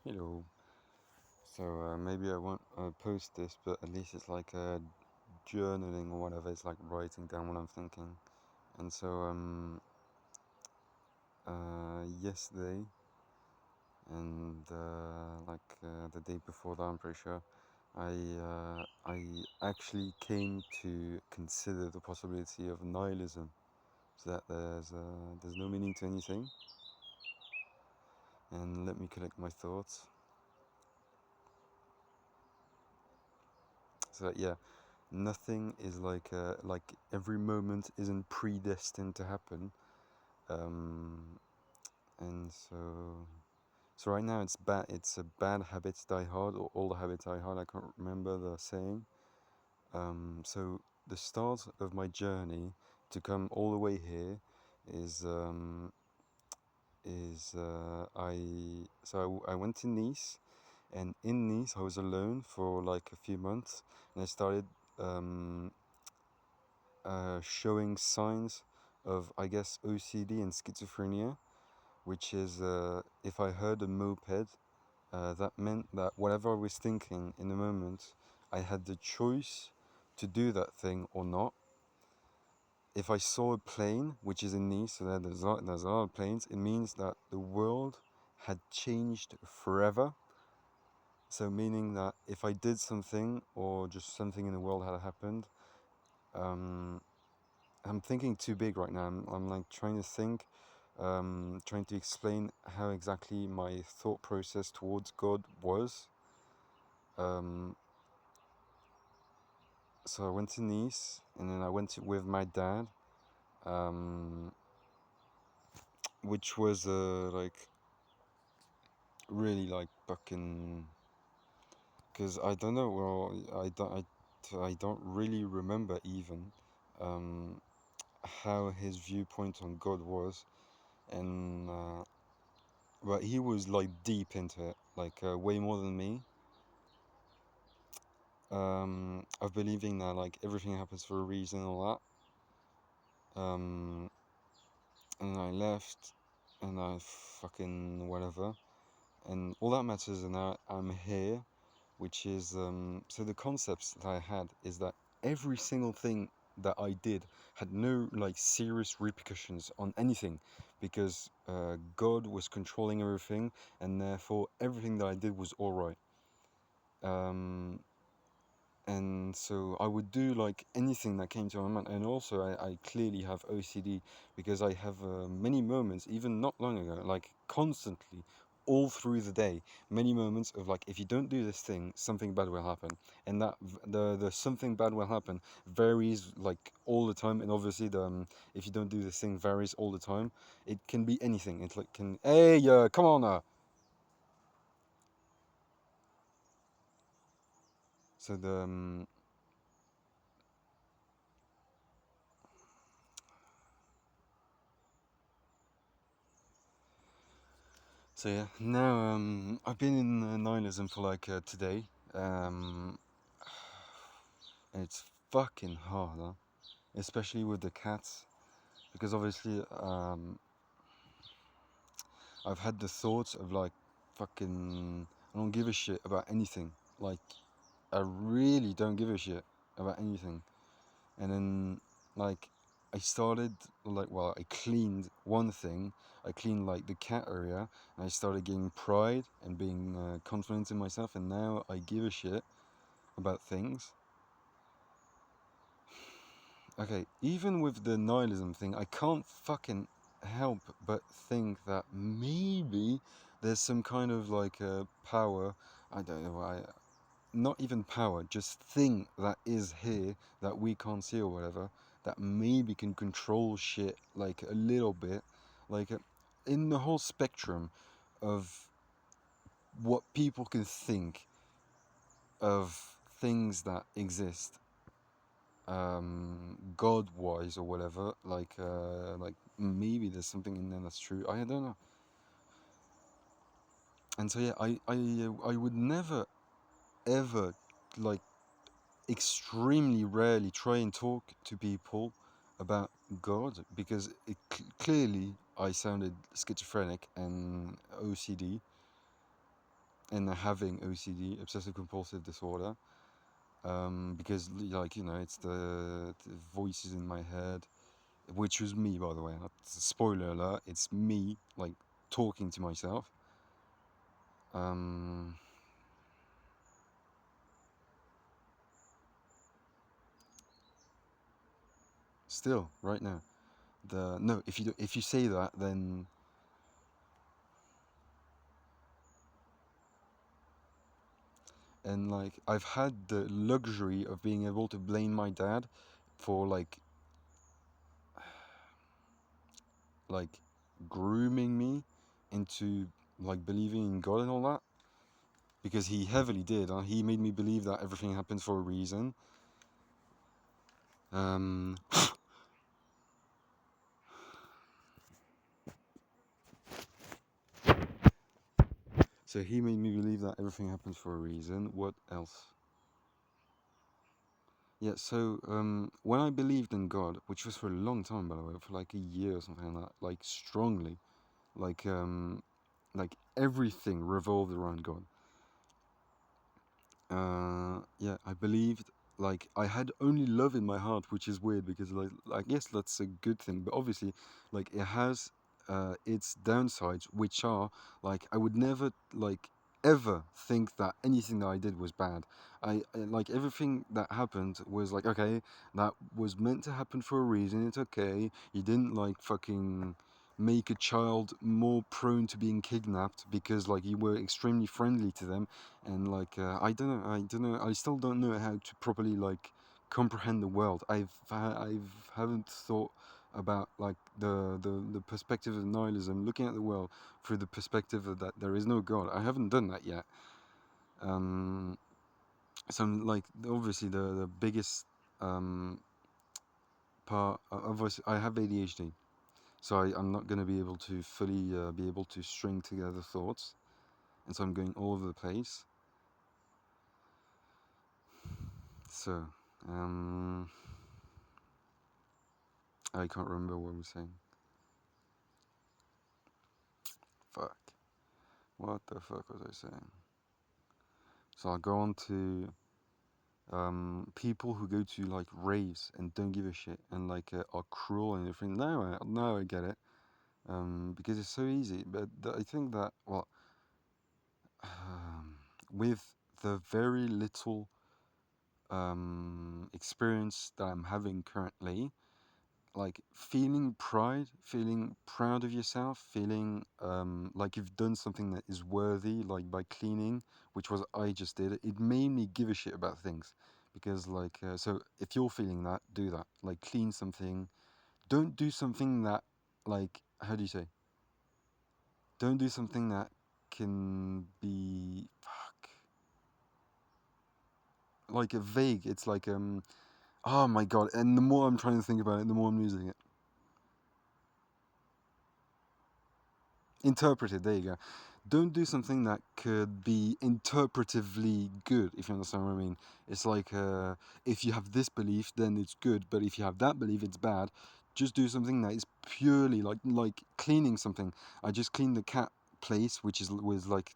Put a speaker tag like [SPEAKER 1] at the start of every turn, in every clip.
[SPEAKER 1] Hello. So maybe I won't post this, but at least it's like journaling or whatever. It's like writing down what I'm thinking. And so yesterday and the day before that, I'm pretty sure, I actually came to consider the possibility of nihilism, so that there's no meaning to anything. And let me collect my thoughts. So that, yeah, nothing is like every moment isn't predestined to happen. um, and so right now it's a bad habit die hard, or all the habits die hard. I can't remember the saying. So the start of my journey to come all the way here is I went to Nice, and in Nice I was alone for like a few months, and I started um, showing signs of, I guess, OCD and schizophrenia, which is if I heard a moped, that meant that whatever I was thinking in the moment, I had the choice to do that thing or not. If I saw a plane, which is in Nice, so there's a lot of planes, it means that the world had changed forever. So meaning that if I did something or just something in the world had happened, um, I'm thinking too big right now. I'm like trying to think, trying to explain how exactly my thought process towards God was. Um, so I went to Nice, and then I went with my dad, um, which was like really like fucking. Because I don't know. Well, I don't really remember even um, how his viewpoint on God was, and but he was like deep into it, like way more than me. Of believing that like everything happens for a reason and all that. And I left, and I fucking whatever, and all that matters. And now I'm here, which is so the concepts that I had is that every single thing that I did had no like serious repercussions on anything, because God was controlling everything, and therefore everything that I did was all right. Um, and so I would do like anything that came to my mind. And also I clearly have OCD, because I have many moments, even not long ago, like constantly, all through the day, many moments of like, if you don't do this thing, something bad will happen. And that the something bad will happen varies like all the time. And obviously the if you don't do this thing varies all the time. It can be anything. It like can, hey, come on. So the So yeah, now I've been in nihilism for like today. Um, and it's fucking hard, huh? Especially with the cats, because obviously I've had the thoughts of like fucking I don't give a shit about anything. Like I really don't give a shit about anything. And then like I started like, well, I cleaned one thing. I cleaned like the cat area, and I started getting pride and being confident in myself, and now I give a shit about things. Okay, even with the nihilism thing, I can't fucking help but think that maybe there's some kind of like power. I don't know. Not even power, just thing that is here that we can't see or whatever, that maybe can control shit like a little bit, like in the whole spectrum of what people can think of things that exist, God wise or whatever, like maybe there's something in there that's true. I don't know. And so yeah, I would never ever like extremely rarely try and talk to people about God, because clearly I sounded schizophrenic and OCD. and having OCD, obsessive compulsive disorder, because like it's the voices in my head, which was me, by the way. Spoiler alert, it's me like talking to myself. Um, Still, right now, the no, if you say that, then and like I've had the luxury of being able to blame my dad for like grooming me into like believing in God and all that, because he heavily did. He made me believe that everything happens for a reason. Um, so he made me believe that everything happens for a reason. What else? Yeah, so when I believed in God, which was for a long time, by the way, for like a year or something like that, like strongly, like everything revolved around God. Yeah, I believed, like I had only love in my heart, which is weird because like I guess that's a good thing, but obviously like it has its downsides, which are like I would never like ever think that anything that I did was bad. Like everything that happened was like, okay, that was meant to happen for a reason. It's okay. You didn't like fucking make a child more prone to being kidnapped because like you were extremely friendly to them, and like I don't know, I still don't know how to properly like comprehend the world. I've haven't thought about like the perspective of nihilism, looking at the world through the perspective of that there is no God. I haven't done that yet. um like obviously the biggest um part, obviously I have ADHD, so I'm not going to be able to fully be able to string together thoughts, and so I'm going all over the place. So, I can't remember what I was saying. Fuck. What the fuck was I saying? So I'll go on to people who go to like raves and don't give a shit and like are cruel and everything. Now I get it. Because it's so easy. But I think that well, um, with the very little experience that I'm having currently, like feeling proud of yourself, feeling like you've done something that is worthy, like by cleaning, which was I just did. It made me give a shit about things, because like so if you're feeling that, do that. Like clean something. Don't do something that like how do you say? Don't do something that can be fuck like a vague. It's like oh my god. And the more I'm trying to think about it, the more I'm losing it. Interpreted, there you go. Don't do something that could be interpretively good, if you understand what I mean. It's like if you have this belief, then it's good, but if you have that belief, it's bad. Just do something that is purely like cleaning something. I just cleaned the cat place, which is was like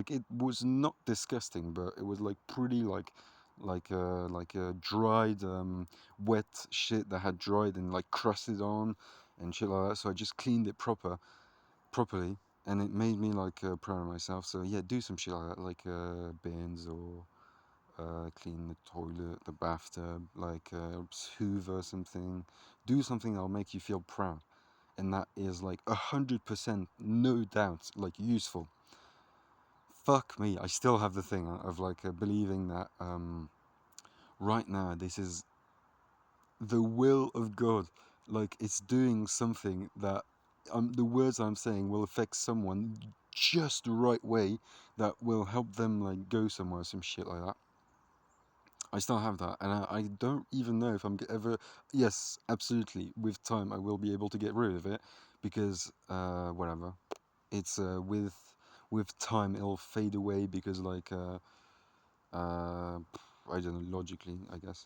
[SPEAKER 1] it was not disgusting, but it was like pretty like a dried wet shit that had dried and like crusted on and shit like that. So I just cleaned it properly, and it made me like proud of myself. So yeah, do some shit like that, like bins, or clean the toilet, the bathtub, like hoover something. Do something that'll make you feel proud, and that is like 100%, no doubt, like useful. Fuck me, I still have the thing of like believing that right now this is the will of God. Like it's doing something that the words I'm saying will affect someone just the right way that will help them like go somewhere, some shit like that. I still have that, and I don't even know if I'm ever. Yes, absolutely. With time, I will be able to get rid of it, because whatever. It's with time it'll fade away because like uh, I don't know, logically, I guess.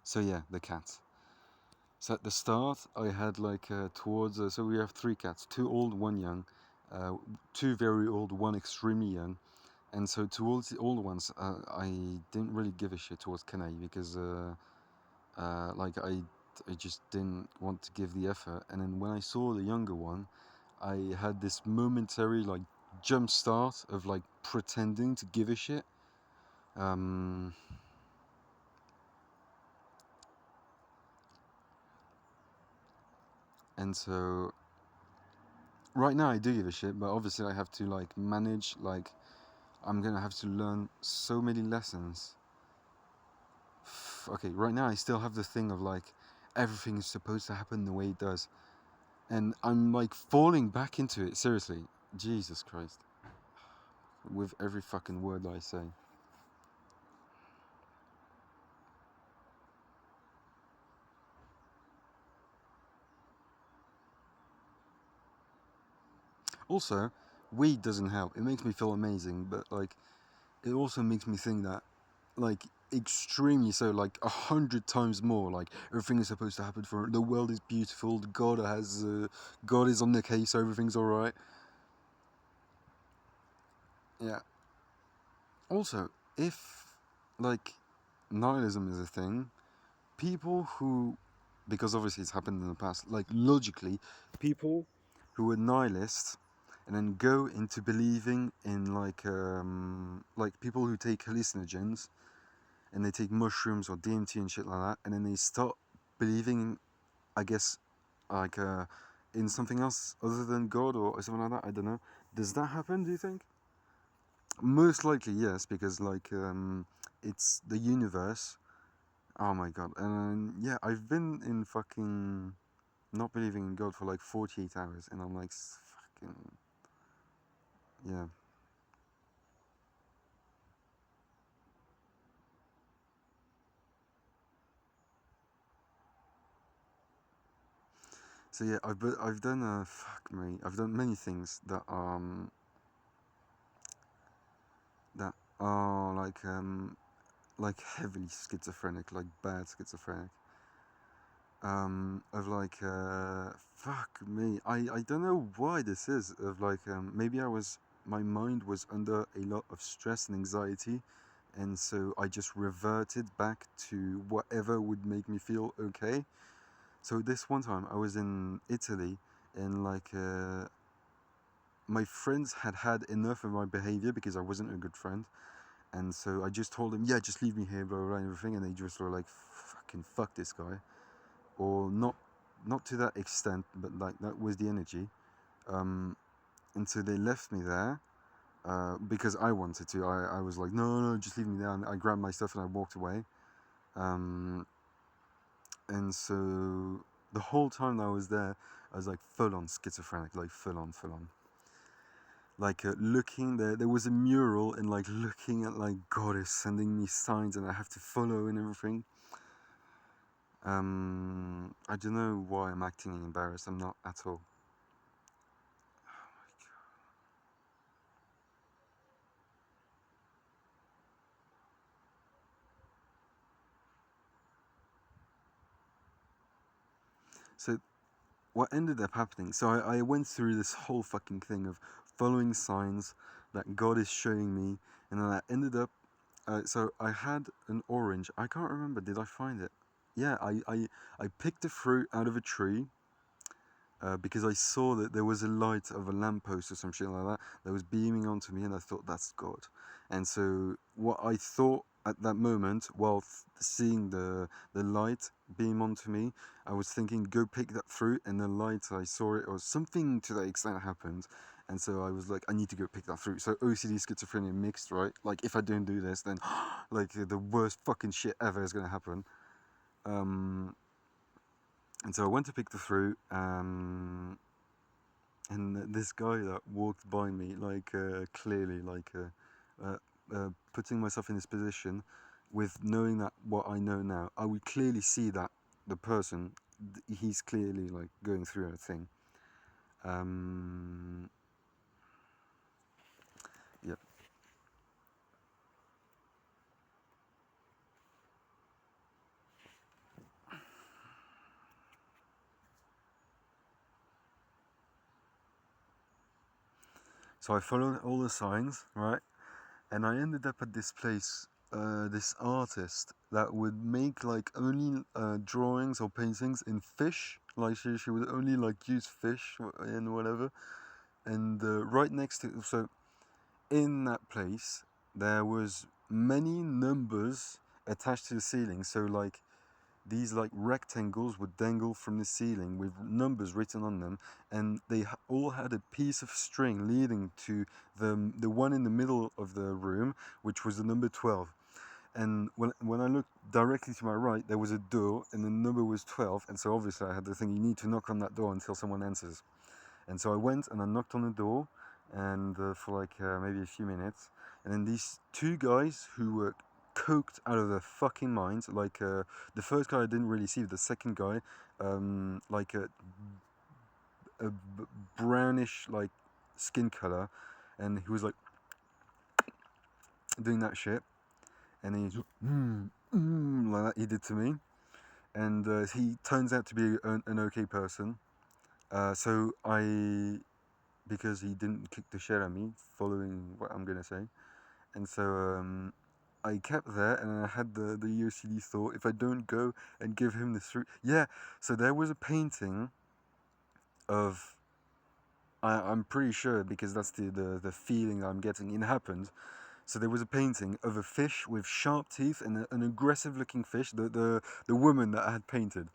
[SPEAKER 1] So yeah, the cat. So at the start, I had like towards. So we have three cats: two old, one young, uh, two very old, one extremely young. And so towards the old ones, I didn't really give a shit towards Kanai because like I just didn't want to give the effort. And then when I saw the younger one, I had this momentary like jump start of like pretending to give a shit. Um, and so right now I do give a shit, but obviously I have to like manage, like I'm gonna have to learn so many lessons. Okay, right now I still have the thing of like everything is supposed to happen the way it does, and I'm like falling back into it, seriously. Jesus Christ, with every fucking word I say. Also, weed doesn't help. It makes me feel amazing, but like it also makes me think that like extremely so, like 100 times more, like everything is supposed to happen for the world is beautiful, God is on the case, so everything's all right. Yeah. Also, if like nihilism is a thing, people who, because obviously it's happened in the past, like logically, people who are nihilists and then go into believing in like people who take hallucinogens and they take mushrooms or DMT and shit like that, and then they start believing, I guess, like in something else other than God or something like that. I don't know. Does that happen? Do you think? Most likely, yes, because like it's the universe. Oh my god! And yeah, I've been in fucking not believing in God for like 48 hours, and I'm like fucking yeah. So yeah, I've done fuck me. I've done many things that are like heavily schizophrenic, like bad schizophrenic. Of like fuck me. I don't know why this is. Of like maybe my mind was under a lot of stress and anxiety, and so I just reverted back to whatever would make me feel okay. So this one time I was in Italy, and like my friends had had enough of my behavior because I wasn't a good friend. And so I just told them, yeah, just leave me here, blah, blah, blah, and everything. And they just were like, fucking fuck this guy. Or not to that extent, but like that was the energy. Um, and so they left me there because I wanted to. I was like, no, no, just leave me there. And I grabbed my stuff and I walked away. Um, and so the whole time that I was there, I was like full on schizophrenic, like full on, full on. Like looking there was a mural and like looking at like God is sending me signs and I have to follow and everything. I don't know why I'm acting embarrassed. I'm not at all. So what ended up happening? So I went through this whole fucking thing of following signs that God is showing me, and then I ended up. So I had an orange. I can't remember. Did I find it? Yeah, I picked a fruit out of a tree because I saw that there was a light of a lamppost or some shit like that was beaming onto me, and I thought that's God. And so what I thought at that moment, while seeing the light beam onto me, I was thinking, go pick that fruit, and the light I saw it, or something to that extent happened. And so I was like, I need to go pick that fruit. So OCD, schizophrenia mixed, right? Like if I don't do this, then like the worst fucking shit ever is gonna happen. Um, and so I went to pick the fruit. And this guy that walked by me, like clearly, like putting myself in this position, with knowing that what I know now, I would clearly see that the person, he's clearly like going through a thing. Um, yeah. So I followed all the signs, right? And I ended up at this place, this artist that would make like only drawings or paintings in fish. Like she would only like use fish and whatever. And right next to, so in that place there was many numbers attached to the ceiling. So like these like rectangles would dangle from the ceiling with numbers written on them, and they all had a piece of string leading to the one in the middle of the room, which was the number 12. And when I looked directly to my right, there was a door, and the number was 12. And so obviously I had the thing: you need to knock on that door until someone answers. And so I went and I knocked on the door, and for like maybe a few minutes, and then these two guys who were coked out of their fucking minds. Like the first guy I didn't really see, the second guy, like a brownish like skin color, and he was like doing that shit, and he's like that he did to me, and he turns out to be an okay person. So I, because he didn't kick the shit out of me, following what I'm gonna say, and so I kept there, and I had the OCD thought: if I don't go and give him the fruit, yeah. So there was a painting of, I'm pretty sure because that's the feeling I'm getting. It happened. So there was a painting of a fish with sharp teeth and an aggressive looking fish. The woman that I had painted,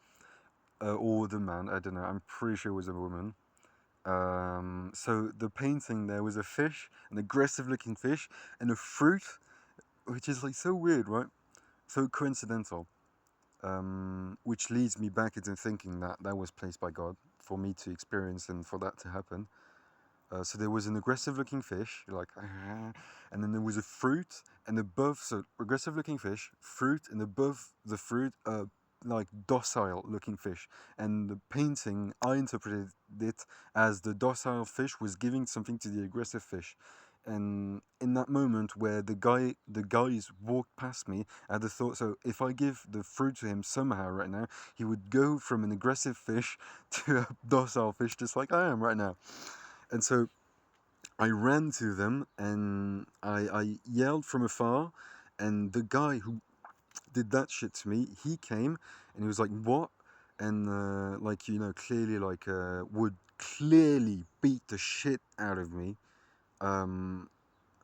[SPEAKER 1] or the man, I don't know. I'm pretty sure it was a woman. So the painting there was a fish, an aggressive looking fish, and a fruit, which is like so weird, right? So coincidental. Which leads me back into thinking that that was placed by God for me to experience and for that to happen. So there was an aggressive looking fish, like, and then there was a fruit, and above, so aggressive looking fish, fruit, and above the fruit, like docile looking fish. And the painting, I interpreted it as the docile fish was giving something to the aggressive fish. And in that moment where the guys walked past me, I had the thought: so if I give the fruit to him somehow right now, he would go from an aggressive fish to a docile fish, just like I am right now. And so I ran to them, and I yelled from afar, and the guy who did that shit to me, he came, and he was like, "What?" And like, you know, clearly like would clearly beat the shit out of me um,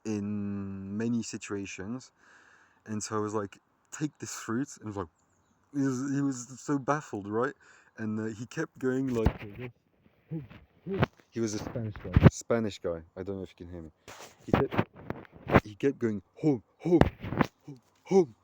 [SPEAKER 1] in many situations. And so I was like, "Take this fruit," and he was like, he was so baffled, right? And he kept going like, he was a Spanish guy. Spanish guy. I don't know if you can hear me. He kept going home, home, home, home.